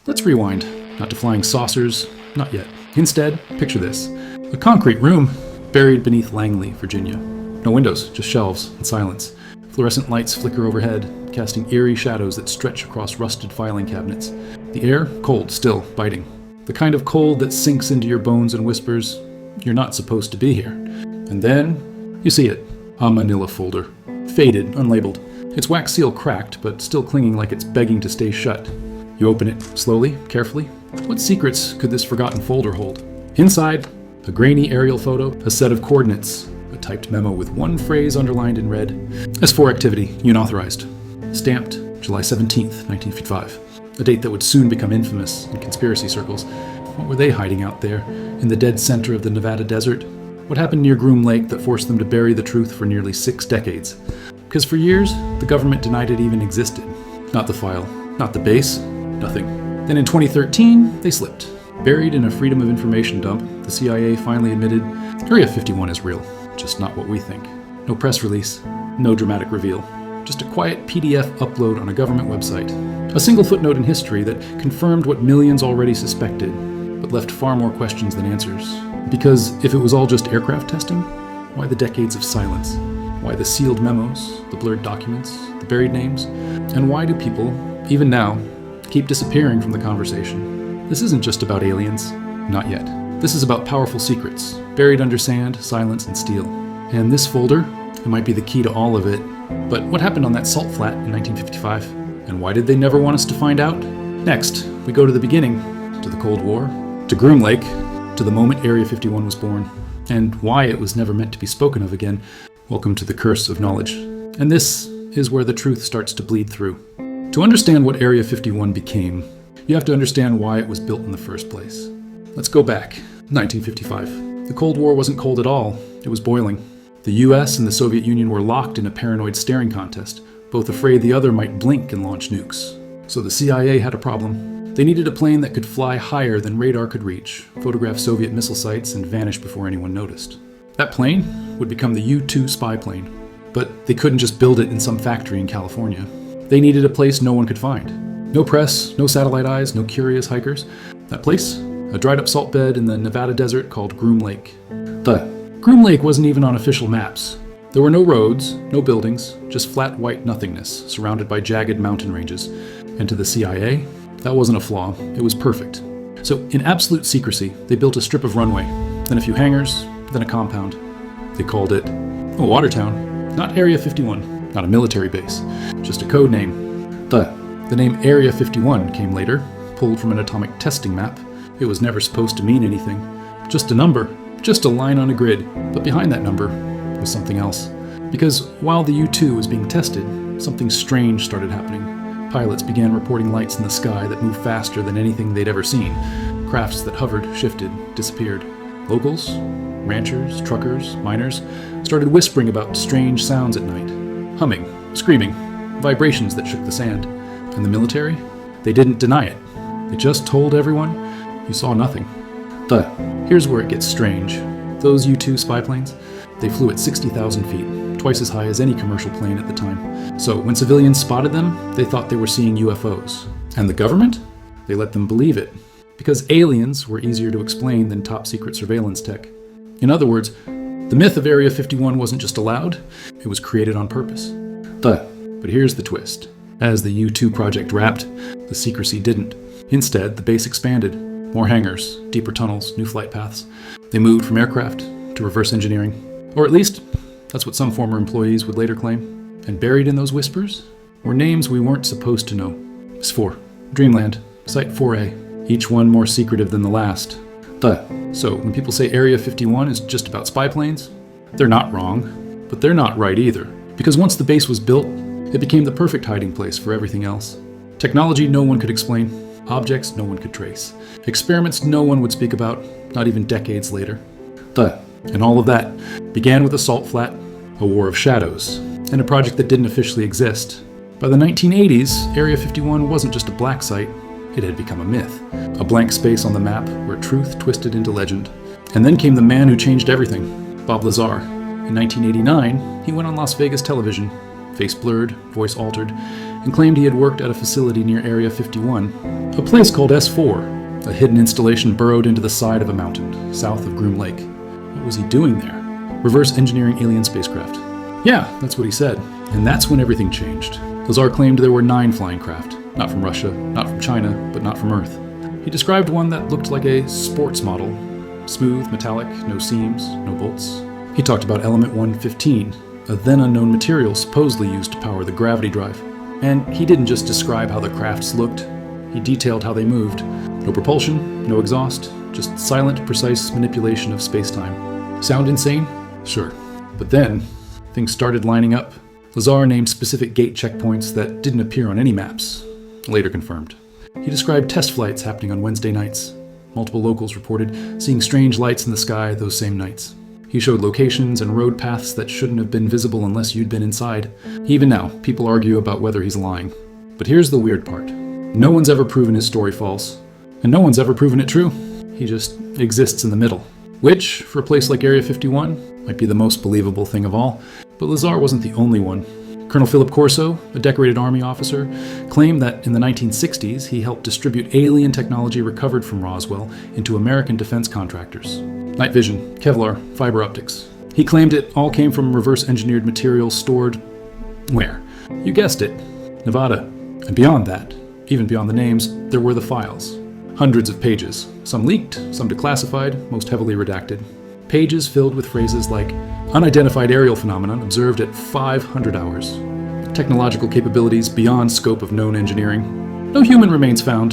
Let's rewind. Not to flying saucers, not yet. Instead, picture this. A concrete room buried beneath Langley, Virginia. No windows, just shelves and silence. Fluorescent lights flicker overhead, casting eerie shadows that stretch across rusted filing cabinets. The air, cold, still, biting. The kind of cold that sinks into your bones and whispers, "You're not supposed to be here." And then, you see it. A manila folder. Faded, unlabeled. Its wax seal cracked, but still clinging like it's begging to stay shut. You open it, slowly, carefully. What secrets could this forgotten folder hold? Inside, a grainy aerial photo, a set of coordinates, a typed memo with one phrase underlined in red. S4 activity, unauthorized. Stamped July 17th, 1955. A date that would soon become infamous in conspiracy circles. What were they hiding out there, in the dead center of the Nevada desert? What happened near Groom Lake that forced them to bury the truth for nearly 6 decades? Because for years, the government denied it even existed. Not the file, not the base, nothing. Then in 2013, they slipped. Buried in a Freedom of Information dump, the CIA finally admitted, Area 51 is real, just not what we think. No press release, no dramatic reveal. Just a quiet PDF upload on a government website. A single footnote in history that confirmed what millions already suspected, but left far more questions than answers. Because if it was all just aircraft testing, why the decades of silence? Why the sealed memos, the blurred documents, the buried names? And why do people, even now, keep disappearing from the conversation? This isn't just about aliens. Not yet. This is about powerful secrets, buried under sand, silence, and steel. And this folder, it might be the key to all of it. But what happened on that salt flat in 1955? And why did they never want us to find out? Next, we go to the beginning, to the Cold War, to Groom Lake, to the moment Area 51 was born, and why it was never meant to be spoken of again. Welcome to the curse of knowledge. And this is where the truth starts to bleed through. To understand what Area 51 became, you have to understand why it was built in the first place. Let's go back. 1955. The Cold War wasn't cold at all. It was boiling. The US and the Soviet Union were locked in a paranoid staring contest, both afraid the other might blink and launch nukes. So the CIA had a problem. They needed a plane that could fly higher than radar could reach, photograph Soviet missile sites, and vanish before anyone noticed. That plane would become the U-2 spy plane. But they couldn't just build it in some factory in California. They needed a place no one could find. No press, no satellite eyes, no curious hikers. That place? A dried up salt bed in the Nevada desert called Groom Lake. Groom Lake wasn't even on official maps. There were no roads, no buildings, just flat white nothingness surrounded by jagged mountain ranges. And to the CIA, that wasn't a flaw, it was perfect. So in absolute secrecy, they built a strip of runway, then a few hangars, then a compound. They called it a water town, not Area 51, not a military base, just a code name. The name Area 51 came later, pulled from an atomic testing map. It was never supposed to mean anything. Just a number, just a line on a grid, but behind that number was something else. Because while the U-2 was being tested, something strange started happening. Pilots began reporting lights in the sky that moved faster than anything they'd ever seen. Crafts that hovered, shifted, disappeared. Locals, ranchers, truckers, miners started whispering about strange sounds at night. Humming, screaming, vibrations that shook the sand. And the military? They didn't deny it. They just told everyone, you saw nothing. Here's where it gets strange. Those U-2 spy planes, they flew at 60,000 feet, twice as high as any commercial plane at the time. So when civilians spotted them, they thought they were seeing UFOs. And the government? They let them believe it. Because aliens were easier to explain than top-secret surveillance tech. In other words, the myth of Area 51 wasn't just allowed, it was created on purpose. But here's the twist. As the U-2 project wrapped, the secrecy didn't. Instead, the base expanded. More hangars, deeper tunnels, new flight paths. They moved from aircraft to reverse engineering. Or at least, that's what some former employees would later claim. And buried in those whispers were names we weren't supposed to know. S4, Dreamland, Site 4A, each one more secretive than the last. So when people say Area 51 is just about spy planes, they're not wrong, but they're not right either. Because once the base was built, it became the perfect hiding place for everything else. Technology no one could explain, objects no one could trace, experiments no one would speak about, not even decades later. And all of that began with a salt flat, a war of shadows, and a project that didn't officially exist. By the 1980s, Area 51 wasn't just a black site, it had become a myth, a blank space on the map where truth twisted into legend. And then came the man who changed everything, Bob Lazar. In 1989, he went on Las Vegas television, face blurred, voice altered, and claimed he had worked at a facility near Area 51, a place called S4, a hidden installation burrowed into the side of a mountain, south of Groom Lake. What was he doing there? Reverse engineering alien spacecraft. Yeah, that's what he said. And that's when everything changed. Lazar claimed there were 9 flying craft, not from Russia, not from China, but not from Earth. He described one that looked like a sports model, smooth, metallic, no seams, no bolts. He talked about Element 115, a then unknown material supposedly used to power the gravity drive. And he didn't just describe how the crafts looked, he detailed how they moved. No propulsion, no exhaust, just silent, precise manipulation of space-time. Sound insane? Sure. But then, things started lining up. Lazar named specific gate checkpoints that didn't appear on any maps, later confirmed. He described test flights happening on Wednesday nights. Multiple locals reported seeing strange lights in the sky those same nights. He showed locations and road paths that shouldn't have been visible unless you'd been inside. Even now, people argue about whether he's lying. But here's the weird part. No one's ever proven his story false, and no one's ever proven it true. He just exists in the middle, which, for a place like Area 51, might be the most believable thing of all. But Lazar wasn't the only one. Colonel Philip Corso, a decorated Army officer, claimed that in the 1960s he helped distribute alien technology recovered from Roswell into American defense contractors. Night vision, Kevlar, fiber optics. He claimed it all came from reverse-engineered materials stored where? You guessed it, Nevada. And beyond that, even beyond the names, there were the files. Hundreds of pages, some leaked, some declassified, most heavily redacted. Pages filled with phrases like unidentified aerial phenomenon observed at 500 hours. Technological capabilities beyond scope of known engineering. No human remains found.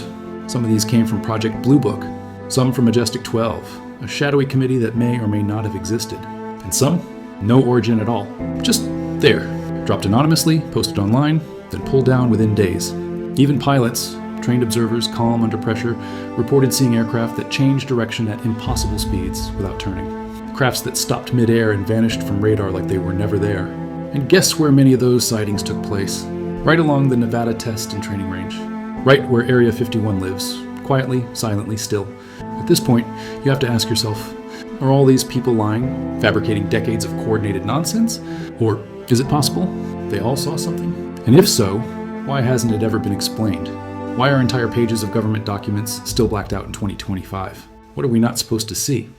Some of these came from Project Blue Book, some from Majestic 12, a shadowy committee that may or may not have existed. And some, no origin at all. Just there, dropped anonymously, posted online, then pulled down within days. Even pilots, trained observers calm under pressure, reported seeing aircraft that changed direction at impossible speeds without turning. Crafts that stopped mid-air and vanished from radar like they were never there. And guess where many of those sightings took place? Right along the Nevada test and training range. Right where Area 51 lives, quietly, silently still. At this point, you have to ask yourself, are all these people lying, fabricating decades of coordinated nonsense? Or is it possible they all saw something? And if so, why hasn't it ever been explained? Why are entire pages of government documents still blacked out in 2025? What are we not supposed to see?